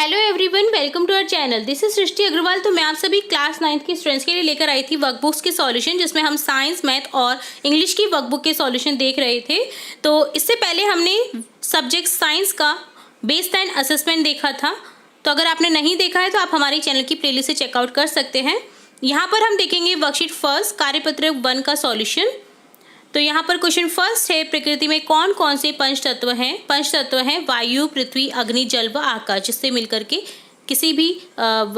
Hello everyone, welcome to our channel. This is Srishti Agarwal. तो मैं आप सभी क्लास 9th की स्टूडेंट्स के लिए लेकर आई थी वर्कबुक्स के सॉल्यूशन, जिसमें हम साइंस, मैथ और इंग्लिश की वर्कबुक के सॉल्यूशन देख रहे थे। तो इससे पहले हमने सब्जेक्ट साइंस का बेस लाइन असेसमेंट देखा था। तो अगर आपने नहीं देखा है तो आप हमारे चैनल की प्लेलिस्ट से चेकआउट कर सकते हैं। यहाँ पर हम देखेंगे वर्कशीट फर्स्ट कार्यपत्र 1 का सॉल्यूशन। तो यहाँ पर क्वेश्चन फर्स्ट है, प्रकृति में कौन कौन से पंचतत्व हैं? पंचतत्व हैं वायु, पृथ्वी, अग्नि, जल व आकाश, जिससे मिलकर के किसी भी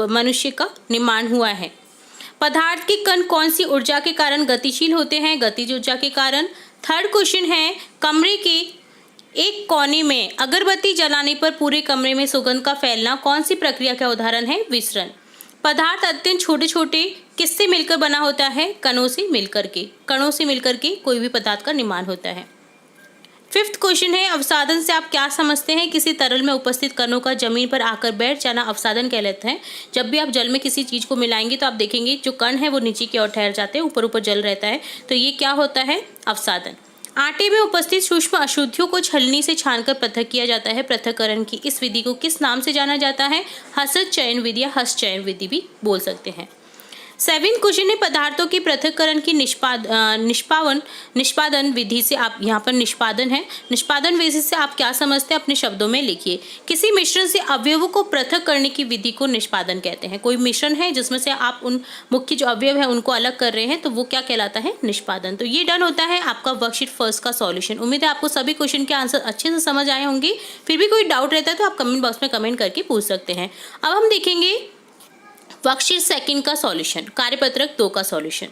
मनुष्य का निर्माण हुआ है। पदार्थ के कण कौन सी ऊर्जा के कारण गतिशील होते हैं? गतिज ऊर्जा के कारण। थर्ड क्वेश्चन है, कमरे के एक कोने में अगरबत्ती जलाने पर पूरे कमरे में सुगंध का फैलना कौन सी प्रक्रिया का उदाहरण है? विसरण। पदार्थ अत्यंत छोटे छोटे किससे मिलकर बना होता है? कणों से मिलकर के। कणों से मिलकर के कोई भी पदार्थ का निर्माण होता है। फिफ्थ क्वेश्चन है, अवसादन से आप क्या समझते हैं? किसी तरल में उपस्थित कणों का जमीन पर आकर बैठ जाना अवसादन कहलाता है। जब भी आप जल में किसी चीज को मिलाएंगे तो आप देखेंगे जो कण है वो नीचे की ओर ठहर जाते हैं, ऊपर ऊपर जल रहता है। तो ये क्या होता है? अवसादन। आटे में उपस्थित सूक्ष्म अशुद्धियों को छलनी से छानकर पृथक किया जाता है। पृथक्करण की इस विधि को किस नाम से जाना जाता है? हसत चयन विधि या हस्त चयन विधि भी बोल सकते हैं। 7 क्वेश्चन है, पदार्थों के पृथक्करण की निष्पादन विधि से आप, यहाँ पर निष्पादन है, निष्पादन विधि से आप क्या समझते हैं? अपने शब्दों में लिखिए। किसी मिश्रण से अवयवों को पृथक करने की विधि को निष्पादन कहते हैं। कोई मिश्रण है जिसमें से आप उन मुख्य जो अवयव है उनको अलग कर रहे हैं, तो वो क्या कहलाता है? निष्पादन। तो ये डन होता है आपका वर्कशीट फर्स्ट का सॉल्यूशन। उम्मीद है आपको सभी क्वेश्चन के आंसर अच्छे से समझ आए होंगे। फिर भी कोई डाउट रहता है तो आप कमेंट बॉक्स में कमेंट करके पूछ सकते हैं। अब हम देखेंगे वर्कशीट सेकंड का सॉल्यूशन, कार्यपत्रक 2 का सॉल्यूशन।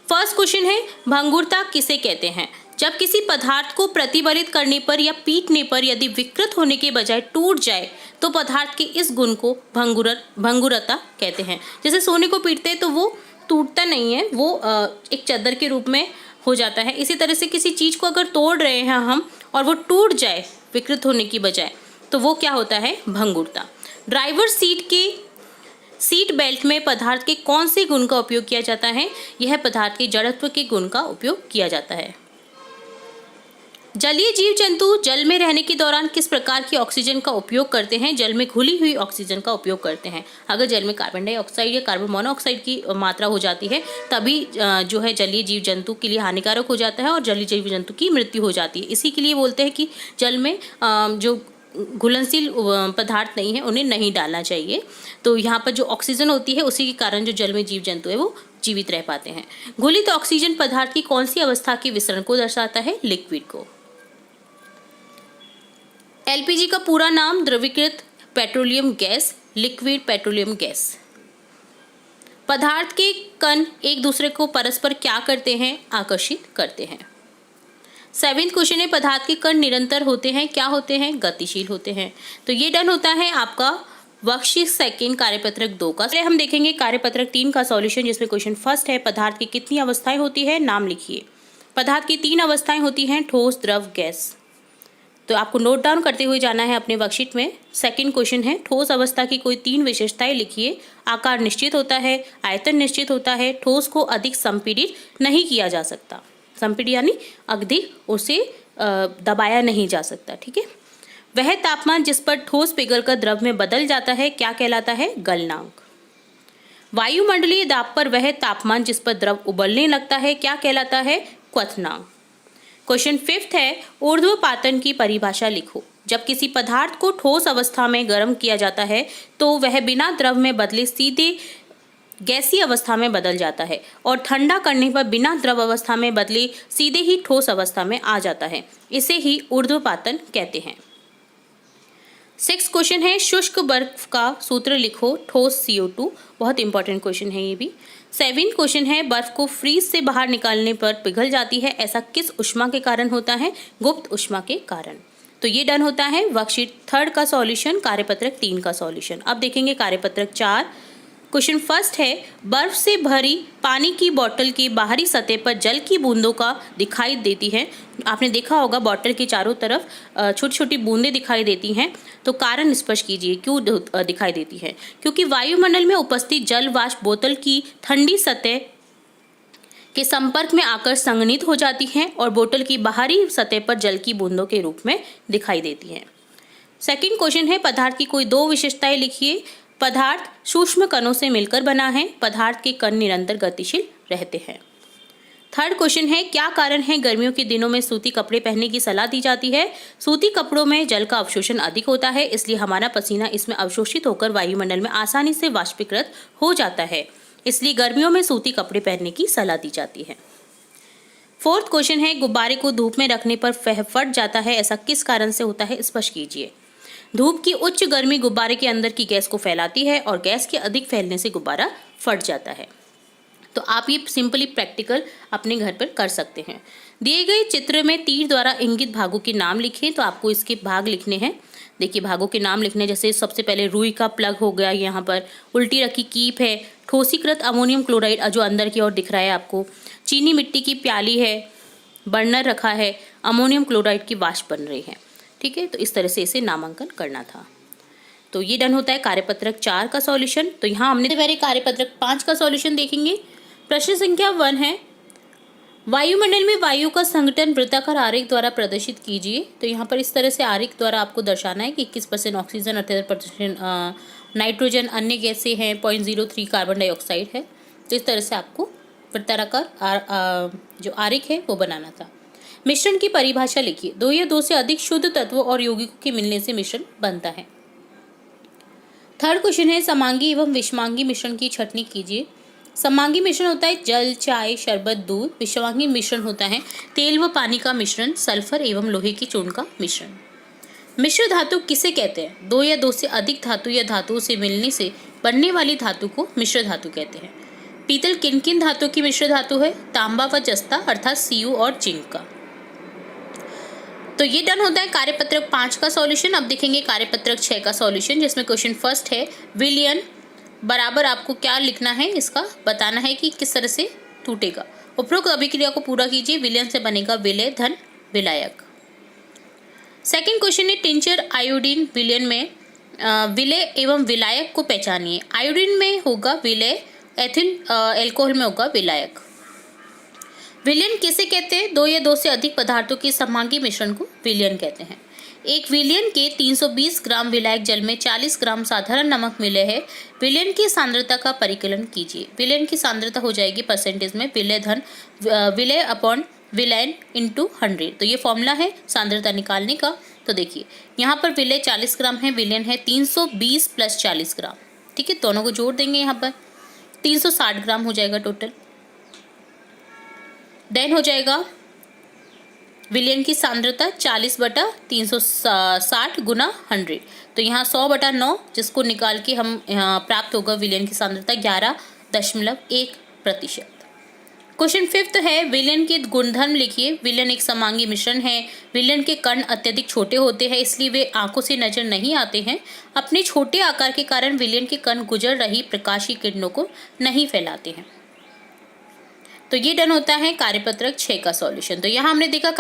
फर्स्ट क्वेश्चन है, भंगुरता किसे कहते हैं? जब किसी पदार्थ को प्रतिबलित करने पर या पीटने पर यदि विकृत होने के बजाय टूट जाए तो पदार्थ के इस गुण को भंगुरता कहते हैं। जैसे सोने को पीटते हैं तो वो टूटता नहीं है, वो एक चादर के रूप में हो जाता है। इसी तरह से किसी चीज को अगर तोड़ रहे हैं हम और वो टूट जाए विकृत होने की बजाय, तो वो क्या होता है? भंगुरता। ड्राइवर सीट बेल्ट में पदार्थ के कौन से गुण का उपयोग किया जाता है? यह पदार्थ के जड़त्व के गुण का उपयोग किया जाता है। जलीय जीव जंतु जल में रहने के दौरान किस प्रकार की ऑक्सीजन का उपयोग करते हैं? जल में घुली हुई ऑक्सीजन का उपयोग करते हैं। अगर जल में कार्बन डाइऑक्साइड या कार्बन मोनोऑक्साइड की मात्रा हो जाती है तभी जो है जलीय जीव जंतु के लिए हानिकारक हो जाता है और जलीय जीव जंतु की मृत्यु हो जाती है। इसी के लिए बोलते हैं कि जल में जो घुलनशील पदार्थ नहीं है उन्हें नहीं डालना चाहिए। तो यहाँ पर जो ऑक्सीजन होती है उसी के कारण जो जल में जीव जंतु है वो जीवित रह पाते हैं। घुलित ऑक्सीजन पदार्थ की कौन सी अवस्था के विसरण को दर्शाता है? लिक्विड को। एलपीजी का पूरा नाम द्रवीकृत petroleum gas, liquid petroleum gas. पदार्थ के कण एक दूसरे को परस्पर क्या करते हैं? आकर्षित करते हैं। 7th क्वेश्चन है, पदार्थ के कण निरंतर होते हैं, क्या होते हैं? गतिशील होते हैं। तो ये डन होता है आपका वर्कशीट सेकंड कार्यपत्रक 2 का। हम देखेंगे कार्यपत्रक 3 का सॉल्यूशन, जिसमें क्वेश्चन फर्स्ट है, पदार्थ की कितनी अवस्थाएं होती है? नाम लिखिए। पदार्थ की 3 अवस्थाएं होती हैं, ठोस, द्रव, गैस। तो आपको नोट डाउन करते हुए जाना है अपने वर्कशीट में। सेकंड क्वेश्चन है, ठोस अवस्था की कोई 3 विशेषताएं लिखिए। आकार निश्चित होता है, आयतन निश्चित होता है, ठोस को अधिक संपीड़ित नहीं किया जा सकता। संपीड़ित यानी अधिक उसे दबाया नहीं जा सकता। ठीक है। वह तापमान जिस पर ठोस पिघलकर द्रव में बदल जाता है क्या कहलाता है? गलनांक। वायुमंडलीय दाब पर वह तापमान जिस पर द्रव उबलने लगता है क्या कहलाता है? क्वथनांक। क्वेश्चन 5th है, ऊर्ध्वपातन की परिभाषा लिखो। जब किसी पदार्थ को ठोस अवस्था में गर्म किया जाता है तो वह बिना द्रव में बदले सीधे गैसीय अवस्था में बदल जाता है और ठंडा करने पर बिना द्रव अवस्था में बदले सीधे ही ठोस अवस्था में आ जाता है। इसे ही ऊर्ध्वपातन कहते हैं। 6th क्वेश्चन है, शुष्क बर्फ का सूत्र लिखो। ठोस CO2। बहुत इंपॉर्टेंट क्वेश्चन है ये भी। 7th क्वेश्चन है, बर्फ को फ्रीज से बाहर निकालने पर पिघल जाती है, ऐसा किस ऊष्मा के कारण होता है? गुप्त ऊष्मा के कारण। तो ये डन होता है वर्कशीट 3 का सॉल्यूशन, कार्यपत्रक 3 का सॉल्यूशन। अब देखेंगे कार्यपत्रक 4। क्वेश्चन फर्स्ट है, बर्फ से भरी पानी की बोतल की बाहरी सतह पर जल की बूंदों का दिखाई देती है। आपने देखा होगा बोतल के चारों तरफ छोटी छोटी बूंदें दिखाई देती हैं। तो कारण स्पष्ट कीजिए, क्यों दिखाई देती है? क्योंकि वायुमंडल में उपस्थित जल वाष्प बोतल की ठंडी सतह के संपर्क में आकर संघनित हो जाती हैं और बोतल की बाहरी सतह पर जल की बूंदों के रूप में दिखाई देती हैं। सेकंड क्वेश्चन है पदार्थ की कोई दो विशेषताएं लिखिए। पदार्थ सूक्ष्म कणों से मिलकर बना है। पदार्थ के कण निरंतर गतिशील रहते हैं। थर्ड क्वेश्चन है क्या कारण है गर्मियों के दिनों में सूती कपड़े पहनने की सलाह दी जाती है। सूती कपड़ों में जल का अवशोषण अधिक होता है, इसलिए हमारा पसीना इसमें अवशोषित होकर वायुमंडल में आसानी से वाष्पीकृत हो जाता है, इसलिए गर्मियों में सूती कपड़े पहनने की सलाह दी जाती है। फोर्थ क्वेश्चन है गुब्बारे को धूप में रखने पर फट जाता है, ऐसा किस कारण से होता है, स्पष्ट कीजिए। धूप की उच्च गर्मी गुब्बारे के अंदर की गैस को फैलाती है और गैस के अधिक फैलने से गुब्बारा फट जाता है। तो आप ये सिंपली प्रैक्टिकल अपने घर पर कर सकते हैं। दिए गए चित्र में तीर द्वारा इंगित भागों के नाम लिखें। तो आपको इसके भाग लिखने हैं। देखिए भागों के नाम लिखने, जैसे सबसे पहले रुई का प्लग हो गया, यहाँ पर उल्टी रखी कीप है, ठोसीकृत अमोनियम क्लोराइड जो अंदर की ओर दिख रहा है आपको, चीनी मिट्टी की प्याली है, बर्नर रखा है, अमोनियम क्लोराइड की वाष्प बन रही है। ठीक है, तो इस तरह से इसे नामांकन करना था। तो ये डन होता है कार्यपत्रक 4 का सॉल्यूशन। तो यहाँ हमने पहले कार्यपत्रक 5 का सॉल्यूशन देखेंगे। प्रश्न संख्या 1 है वायुमंडल में वायु का संघटन वृत्ताकार आरेख द्वारा प्रदर्शित कीजिए। तो यहाँ पर इस तरह से आरेख द्वारा आपको दर्शाना है कि 21% ऑक्सीजन, 78% नाइट्रोजन, अन्य गैसें हैं, 0.03 कार्बन डाइऑक्साइड है। तो इस तरह से आपको वृत्ताकार जो आरेख है वो बनाना था। मिश्रण की परिभाषा लिखिए। 2 या 2 से अधिक शुद्ध तत्वों और यौगिकों के मिलने से मिश्रण बनता है। थर्ड क्वेश्चन है समांगी एवं विषमांगी मिश्रण की छंटनी कीजिए। समांगी मिश्रण होता है जल, चाय, शरबत, दूध। विषमांगी मिश्रण होता है तेल व पानी का मिश्रण, सल्फर एवं लोहे की चूर्ण का मिश्रण। मिश्र धातु किसे कहते हैं? 2 या 2 से अधिक धातु या धातुओं से मिलने से बनने वाली धातु को मिश्र धातु कहते हैं। पीतल किन किन धातुओं की मिश्र धातु है? तांबा व जस्ता अर्थात Cu और जिंक का। तो ये डन होता है कार्यपत्रक 5 का सॉल्यूशन। अब देखेंगे कार्यपत्रक 6 का सॉल्यूशन, जिसमें क्वेश्चन फर्स्ट है विलयन बराबर आपको क्या लिखना है, इसका बताना है कि किस तरह से टूटेगा। उपरोक्त अभिक्रिया को पूरा कीजिए। विलयन से बनेगा विलय धन विलायक। सेकंड क्वेश्चन है टिंचर आयोडीन विलयन में विलय एवं विलायक को पहचानिए। आयोडीन में होगा विलय, एथिल एल्कोहल में होगा विलायक। विलयन किसे कहते हैं? 2 या 2 से अधिक पदार्थों के समांगी मिश्रण को विलयन कहते हैं। एक विलयन के 320 ग्राम विलायक जल में 40 ग्राम साधारण नमक मिले है। विलयन की सांद्रता का परिकलन कीजिए। विलयन की सांद्रता हो जाएगी परसेंटेज में विलय धन विलय अपॉन विलयन इंटू 100। तो ये फॉर्मूला है सांद्रता निकालने का। तो देखिए यहाँ पर विलय 40 ग्राम है, विलयन है 320 प्लस 40 ग्राम। ठीक है, दोनों को जोड़ देंगे, यहाँ पर 360 ग्राम हो जाएगा टोटल। देन हो जाएगा विलयन की सांद्रता 40/360 गुना 100। तो यहाँ 100/9 जिसको निकाल के हम प्राप्त होगा विलयन की सांद्रता 11.1%। क्वेश्चन फिफ्थ है विलयन के गुणधर्म लिखिए। विलयन एक समांगी मिश्रण है। विलयन के कण अत्यधिक छोटे होते हैं, इसलिए वे आंखों से नजर नहीं आते हैं। अपने छोटे आकार के कारण विलयन के कण गुजर रही प्रकाशीय किरणों को नहीं फैलाते हैं। तो ये डन होता है कार्यपत्रक 6 का सॉल्यूशन। तो यहाँ हमने देखा